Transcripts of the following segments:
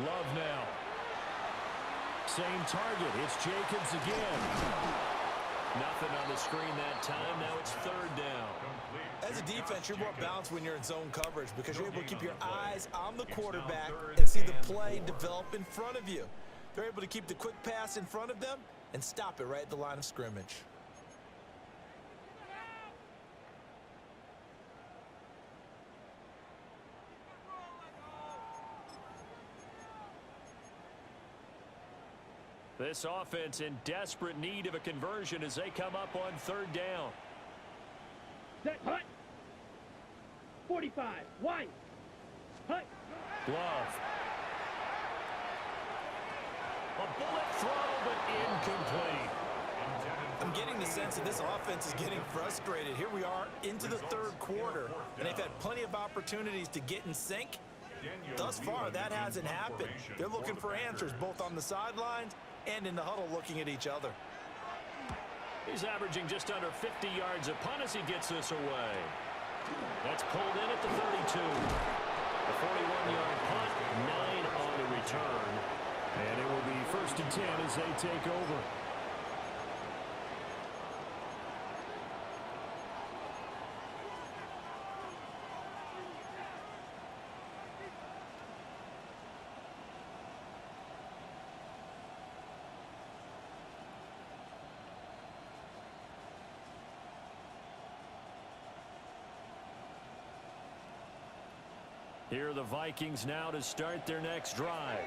Love now. Same target. It's Jacobs again. Nothing on the screen that time. Now it's third down. As a defense, you're more balanced when you're in zone coverage because you're able to keep your eyes on the quarterback and see the play develop in front of you. They're able to keep the quick pass in front of them and stop it right at the line of scrimmage. This offense in desperate need of a conversion as they come up on third down. Set, hut. 45, wide. Hut. Glove. A bullet throw, but incomplete. I'm getting the sense that this offense is getting frustrated. Here we are into the third quarter, and they've had plenty of opportunities to get in sync. Thus far, that hasn't happened. They're looking for answers both on the sidelines and in the huddle looking at each other. He's averaging just under 50 yards a punt as he gets this away. That's pulled in at the 32. A 41-yard punt, 9 on the return. And it will be 1st and 10 as they take over. Here are the Vikings now to start their next drive.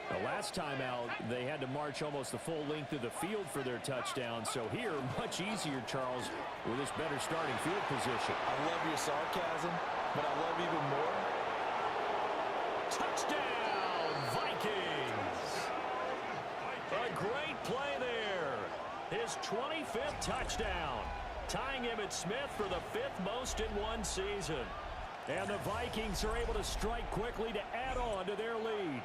The last time out, they had to march almost the full length of the field for their touchdown. So here, much easier, Charles, with this better starting field position. I love your sarcasm, but I love even more. Touchdown, Vikings! A great play there. His 25th touchdown, tying Emmitt Smith for the 5th most in one season. And the Vikings are able to strike quickly to add on to their lead.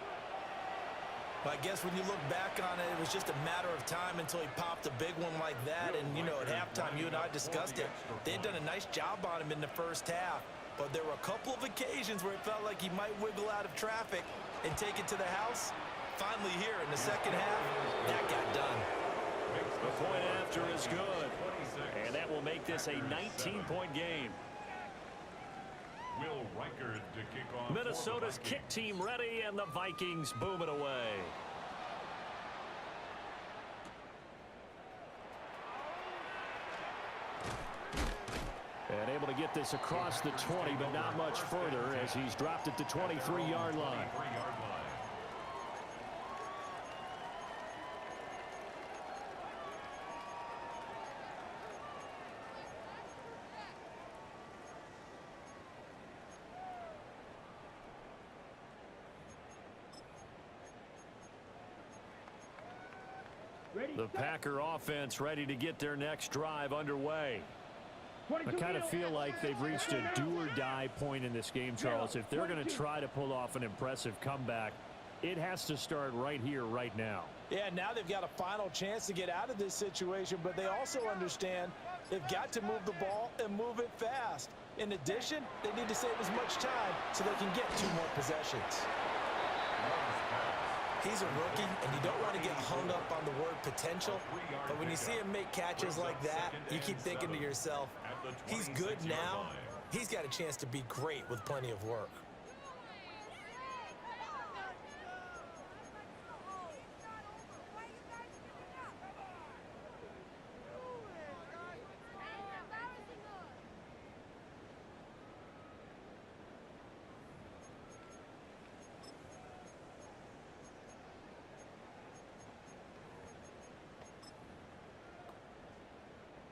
I guess when you look back on it, it was just a matter of time until he popped a big one like that. And, you know, at halftime, you and I discussed it. They had done a nice job on him in the first half. But there were a couple of occasions where it felt like he might wiggle out of traffic and take it to the house. Finally here in the second half, that got done. The point after is good. And that will make this a 19-point game. Minnesota's kick team ready, and the Vikings boom it away. And able to get this across the 20, but not much further as he's dropped at the 23-yard line. The Packer offense ready to get their next drive underway. I kind of feel like they've reached a do-or-die point in this game, Charles. If they're going to try to pull off an impressive comeback, it has to start right here, right now. Yeah, now they've got a final chance to get out of this situation, but they also understand they've got to move the ball and move it fast. In addition, they need to save as much time so they can get 2 more possessions. He's a rookie, and you don't want to get hung up on the word potential, but when you see him make catches like that, you keep thinking to yourself, he's good now. He's got a chance to be great with plenty of work.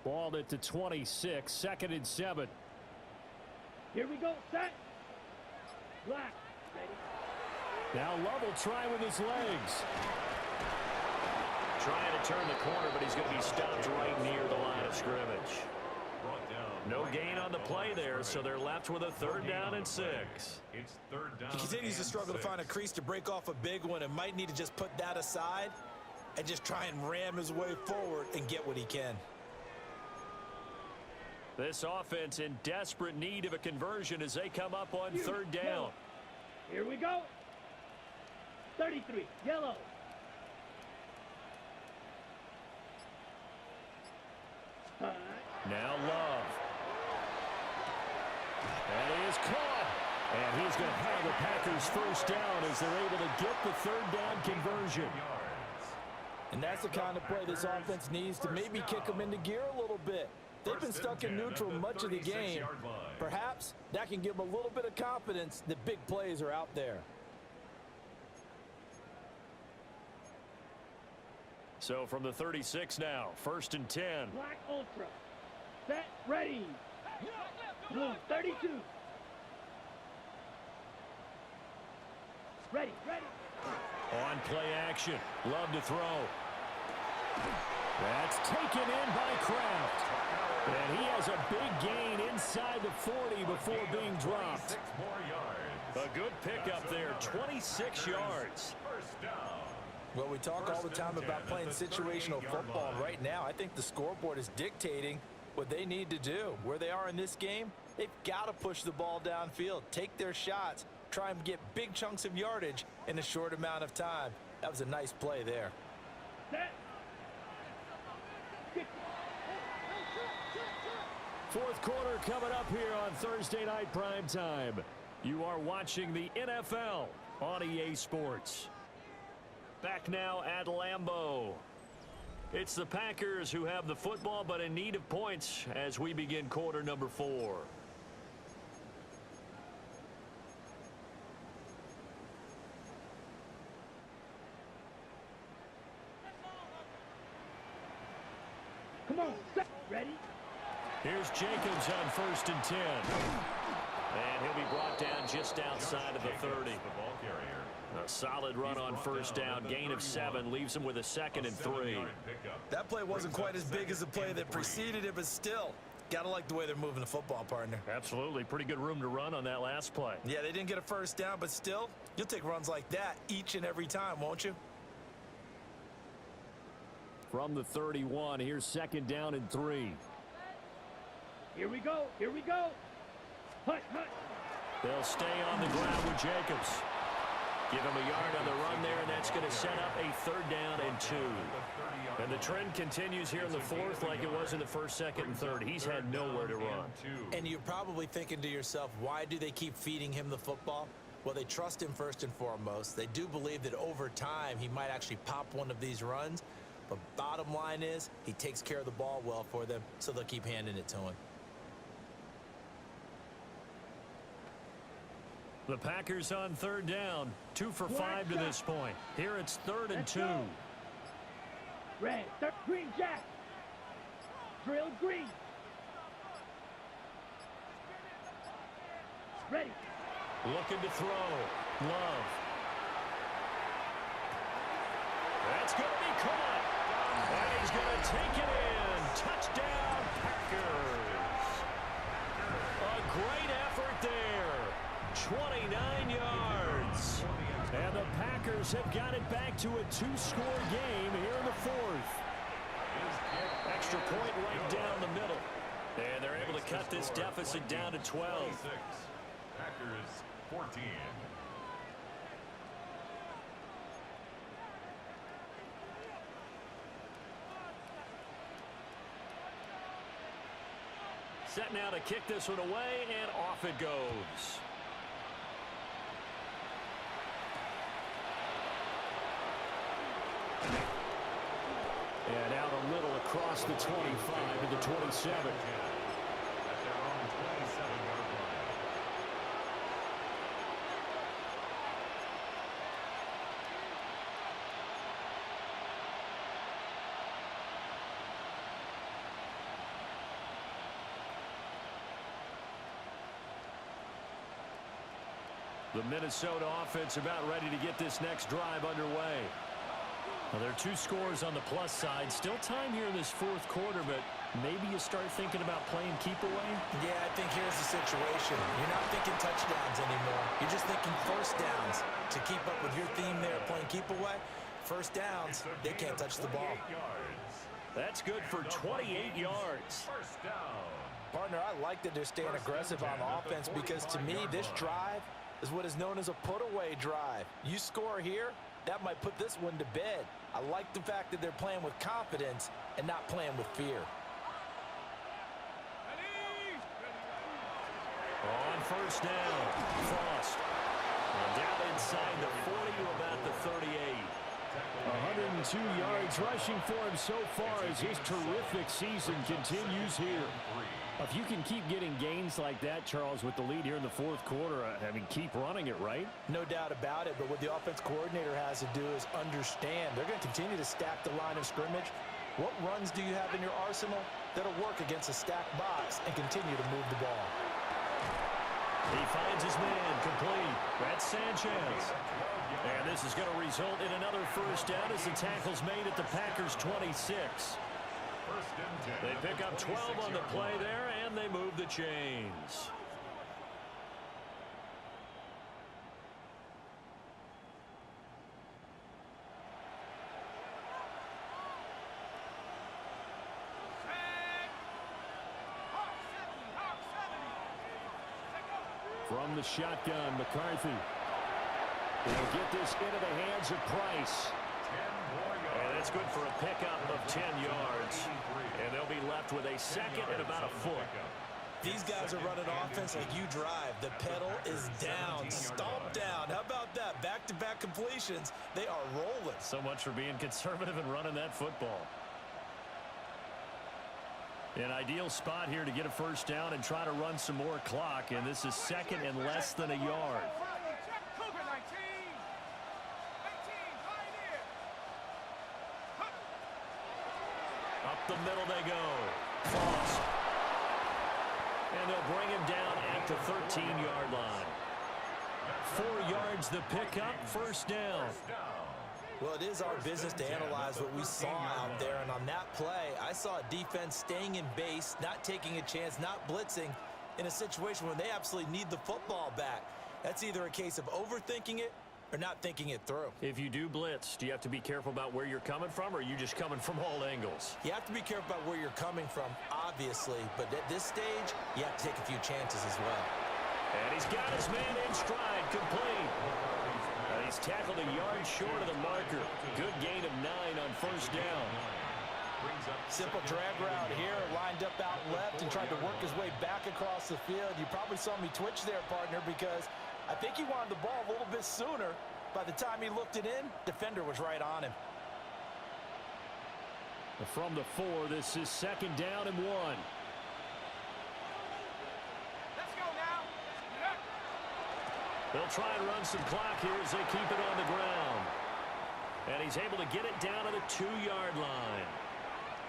Ball at the 26, 2nd and 7. Here we go, set. Black. Ready. Now Love will try with his legs. Trying to turn the corner, but he's going to be stopped right near the line of scrimmage. No gain on the play there, so they're left with a 3rd down and 6. It's 3rd down. He continues to struggle to find a crease to break off a big one and might need to just put that aside and just try and ram his way forward and get what he can. This offense in desperate need of a conversion as they come up on 3rd down. Here we go. 33, yellow. Now Love. That is caught. And he's going to have the Packers first down as they're able to get the third down conversion. And that's the kind of play this offense needs to maybe kick them into gear a little bit. They've been stuck in neutral much of the game. Perhaps that can give them a little bit of confidence that big plays are out there. So from the 36 now, 1st and 10. Black Ultra. Set, ready. Blue 32. Ready. On play action. Love to throw. That's taken in by Kraft. And he has a big gain inside the 40 before being dropped. A good pickup there, 26 yards. Well, we talk all the time about playing situational football. Right now, I think the scoreboard is dictating what they need to do. Where they are in this game, they've got to push the ball downfield, take their shots, try and get big chunks of yardage in a short amount of time. That was a nice play there. Fourth quarter coming up here on Thursday Night Prime Time. You are watching the NFL on EA Sports. Back now at Lambeau. It's the Packers who have the football, but in need of points as we begin quarter number 4. Come on, set, ready. Here's Jacobs on 1st and 10. And he'll be brought down just outside of the 30. A solid run on 1st down, gain of 7, leaves him with a 2nd and 3. That play wasn't quite as big as the play that preceded it, but still, gotta like the way they're moving the football, partner. Absolutely, pretty good room to run on that last play. Yeah, they didn't get a 1st down, but still, you'll take runs like that each and every time, won't you? From the 31, here's 2nd down and 3. Here we go. Hut. They'll stay on the ground with Jacobs. Give him a yard on the run there, and that's going to set up a 3rd down and 2. And the trend continues here in the 4th like it was in the 1st, 2nd, and 3rd. He's had nowhere to run. And you're probably thinking to yourself, why do they keep feeding him the football? Well, they trust him first and foremost. They do believe that over time he might actually pop one of these runs. But bottom line is he takes care of the ball well for them, so they'll keep handing it to him. The Packers on 3rd down, 2 for 5 to this point. Here it's 3rd and 2. Red, green jack. Drill green. Ready. Looking to throw. Love. That's going to be caught. And he's going to take it in. Touchdown, Packers. A great effort there. 29 yards. And the Packers have got it back to a 2-score game here in the 4th. Extra point right down the middle. And they're able to cut this deficit down to 12. Packers 14. Set now to kick this one away, and off it goes. And out a little across the 25 to the 27. At their own 27-yard line. The Minnesota offense about ready to get this next drive underway. Well, there are 2 scores on the plus side. Still time here in this 4th quarter, but maybe you start thinking about playing keep away? Yeah, I think here's the situation. You're not thinking touchdowns anymore. You're just thinking 1st downs. To keep up with your theme there, playing keep away, 1st downs, they can't touch the ball. That's good for 28 yards. 1st down. Partner, I like that they're staying aggressive on offense because to me, this drive is what is known as a put-away drive. You score here, that might put this one to bed. I like the fact that they're playing with confidence and not playing with fear. On first down, Frost. Down inside the 40 to about the 38. 102 yards rushing for him so far as his terrific season continues here. If you can keep getting gains like that, Charles, with the lead here in the fourth quarter, I mean, keep running it, right? No doubt about it, but what the offense coordinator has to do is understand. They're going to continue to stack the line of scrimmage. What runs do you have in your arsenal that'll work against a stacked box and continue to move the ball? He finds his man complete. That's Sanchez. And this is going to result in another first down as the tackle's made at the Packers' 26. They pick up 12 on the play there, and they move the chains. From the shotgun, McCarthy. They'll get this into the hands of Price. And that's good for a pickup of 10 yards. And they'll be left with a second and about a foot. These guys are running offense like you drive. The pedal is down, stomped down. How about that? Back-to-back completions. They are rolling. So much for being conservative and running that football. An ideal spot here to get a first down and try to run some more clock. And this is second and less than a yard. Up the middle they go. Frost. And they'll bring him down at the 13-yard line. 4 yards the pickup, first down. Well, it is our business to analyze what we saw out there, and on that play, I saw a defense staying in base, not taking a chance, not blitzing, in a situation where they absolutely need the football back. That's either a case of overthinking it or not thinking it through. If you do blitz, do you have to be careful about where you're coming from, or are you just coming from all angles? You have to be careful about where you're coming from, obviously, but at this stage, you have to take a few chances as well. And he's got his man in stride, complete. He's tackled a yard short of the marker. Good gain of 9 on first down. Simple drag route here, lined up out left and tried to work his way back across the field. You probably saw me twitch there, partner, because I think he wanted the ball a little bit sooner. By the time he looked it in, defender was right on him. From the 4, this is second down and 1. They'll try and run some clock here as they keep it on the ground. And he's able to get it down to the 2-yard line.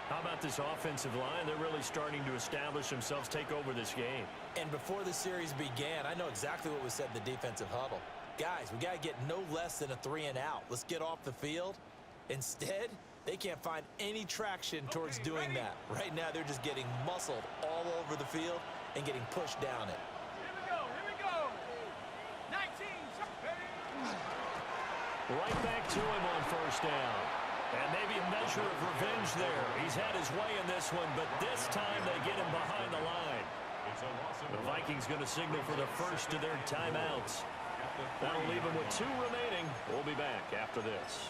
How about this offensive line? They're really starting to establish themselves, take over this game. And before the series began, I know exactly what was said in the defensive huddle. Guys, we got to get no less than a 3 and out. Let's get off the field. Instead, they can't find any traction towards doing that. Right now, they're just getting muscled all over the field and getting pushed down it. Right back to him on first down. And maybe a measure of revenge there. He's had his way in this one, but this time they get him behind the line. The Vikings going to signal for the first of their timeouts. That'll leave them with 2 remaining. We'll be back after this.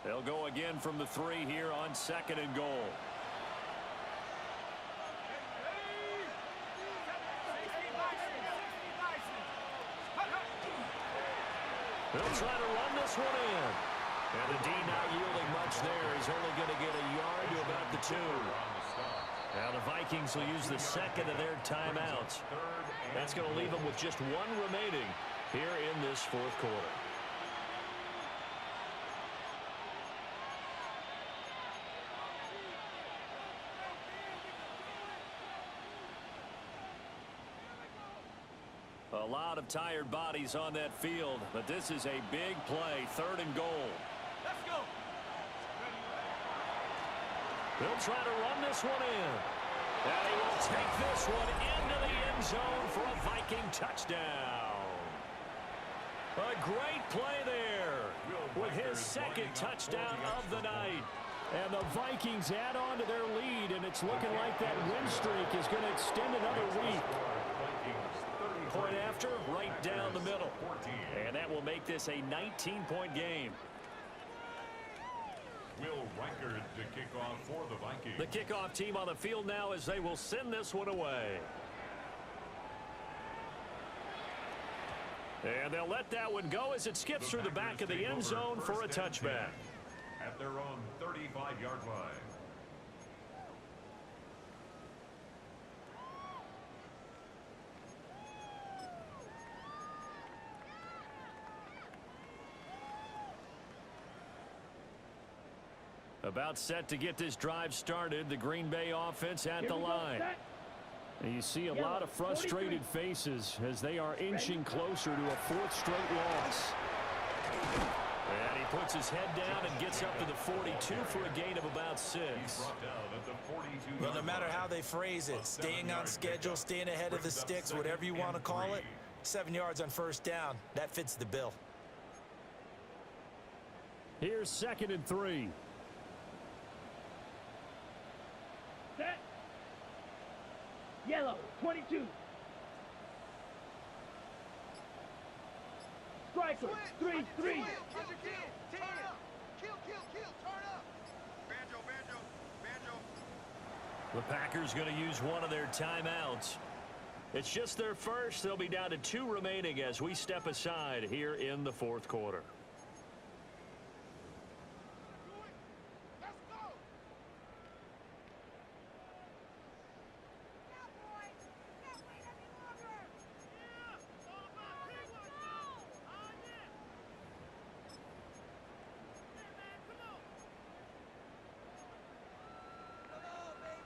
They'll go again from the 3 here on second and goal. They'll try to run this one in. And the D not yielding much there. He's only going to get a yard to about the 2. Now the Vikings will use the second of their timeouts. That's going to leave them with just 1 remaining here in this fourth quarter. A lot of tired bodies on that field, but this is a big play, 3rd and goal. Let's go. They'll try to run this one in. And he will take this one into the end zone for a Viking touchdown. A great play there with his second touchdown of the night. And the Vikings add on to their lead, and it's looking like that win streak is going to extend another week. Point after, right down the middle. And that will make this a 19-point game. Will Reichard to kick off for the Vikings. The kickoff team on the field now as they will send this one away. And they'll let that one go as it skips through the back of the end zone for a touchback. At their own 35-yard line. About set to get this drive started, the Green Bay offense at the line. And you see a lot of frustrated faces as they are inching closer to a fourth straight loss. And he puts his head down and gets up to the 42 for a gain of about 6. Well, no matter how they phrase it, staying on schedule, staying ahead of the sticks, whatever you want to call it, 7 yards on first down, that fits the bill. Here's 2nd and 3. Set. Yellow, 22. Striker, 3-3. Turn up. Kill. Turn up. Banjo. The Packers going to use one of their timeouts. It's just their first. They'll be down to 2 remaining as we step aside here in the 4th quarter.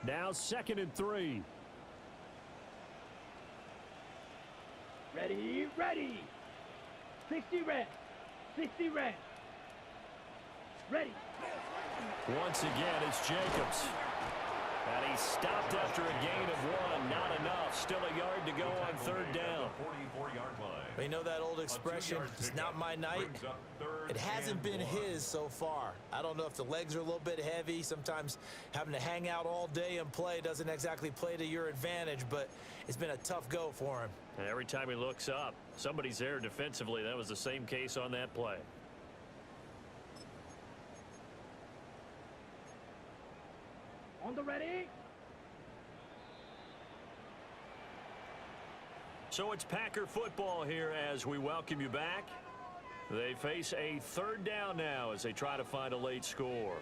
Now 2nd and 3. Ready. 60 red. Ready. Once again, it's Jacobs. And he stopped after a gain of 1. Not enough. Still a yard to go on 3rd down. 44-yard line. But you know that old expression, it's not my night? It hasn't been his so far. I don't know if the legs are a little bit heavy. Sometimes having to hang out all day and play doesn't exactly play to your advantage, but it's been a tough go for him. And every time he looks up, somebody's there defensively. That was the same case on that play. On the ready. So it's Packer football here as we welcome you back. They face a 3rd down now as they try to find a late score.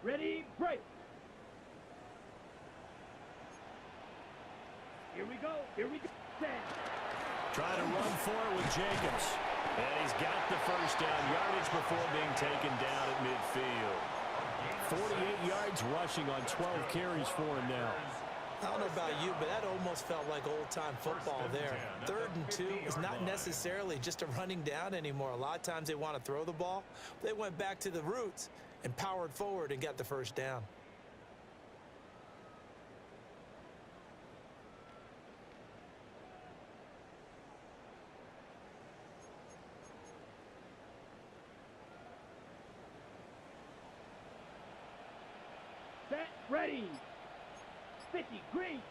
Ready, break. Here we go. Set. Trying to run for it with Jacobs. And he's got the first down, yardage before being taken down at midfield. 48 yards rushing on 12 carries for him now. I don't know about you, but that almost felt like old-time football there. 3rd and 2 is not necessarily just a running down anymore. A lot of times they want to throw the ball. They went back to the roots and powered forward and got the first down. Set. Ready. 50 green.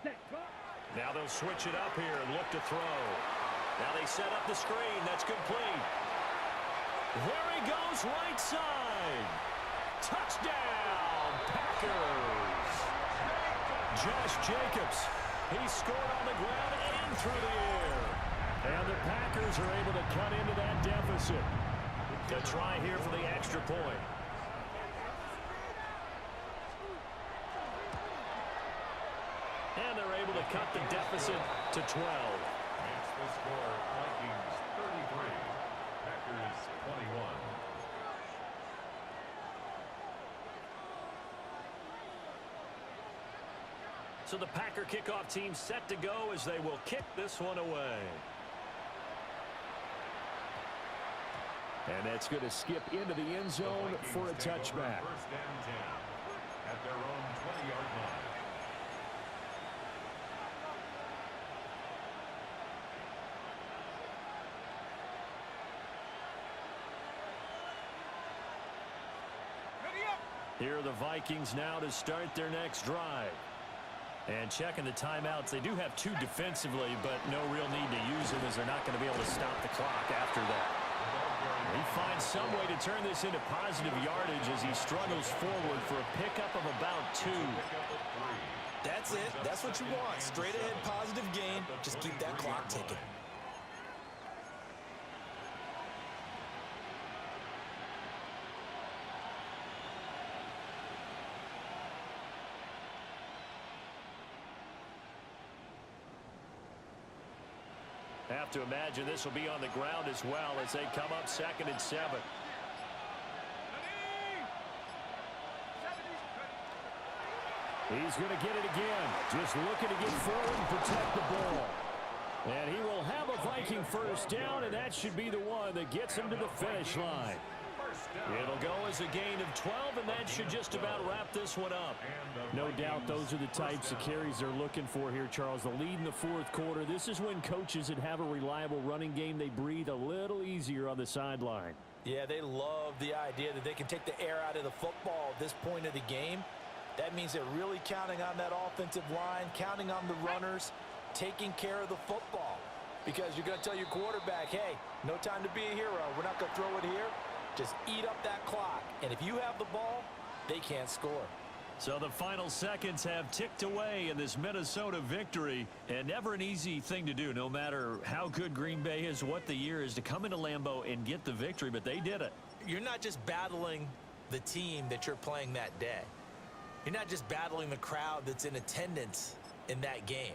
Set. Go. Now they'll switch it up here and look to throw. Now they set up the screen. That's complete. There he goes, right side. Touchdown, Packers. Josh Jacobs. He scored on the ground and through the air. And the Packers are able to cut into that deficit. To try here for the extra point. And they're able to cut the deficit to 12. It's the score, Vikings 33, Packers 21. So the Packer kickoff team set to go as they will kick this one away. And that's going to skip into the end zone for a touchback. First and 10 at their own 20-yard line. Here are the Vikings now to start their next drive. And checking the timeouts, they do have 2 defensively, but no real need to use them as they're not going to be able to stop the clock after that. He finds some way to turn this into positive yardage as he struggles forward for a pickup of about 2. That's it. That's what you want. Straight ahead positive gain. Just keep that clock ticking. Have to imagine this will be on the ground as well as they come up 2nd and 7. He's going to get it again. Just looking to get forward and protect the ball. And he will have a Viking first down, and that should be the one that gets him to the finish line. It'll go as a gain of 12, and that should just about wrap this one up. No doubt those are the types of carries they're looking for here, Charles. The lead in the 4th quarter. This is when coaches that have a reliable running game, they breathe a little easier on the sideline. Yeah, they love the idea that they can take the air out of the football at this point of the game. That means they're really counting on that offensive line, counting on the runners, taking care of the football. Because you're going to tell your quarterback, hey, no time to be a hero. We're not going to throw it here. Just eat up that clock. And if you have the ball, they can't score. So the final seconds have ticked away in this Minnesota victory. And never an easy thing to do, no matter how good Green Bay is, what the year is, to come into Lambeau and get the victory. But they did it. You're not just battling the team that you're playing that day. You're not just battling the crowd that's in attendance in that game.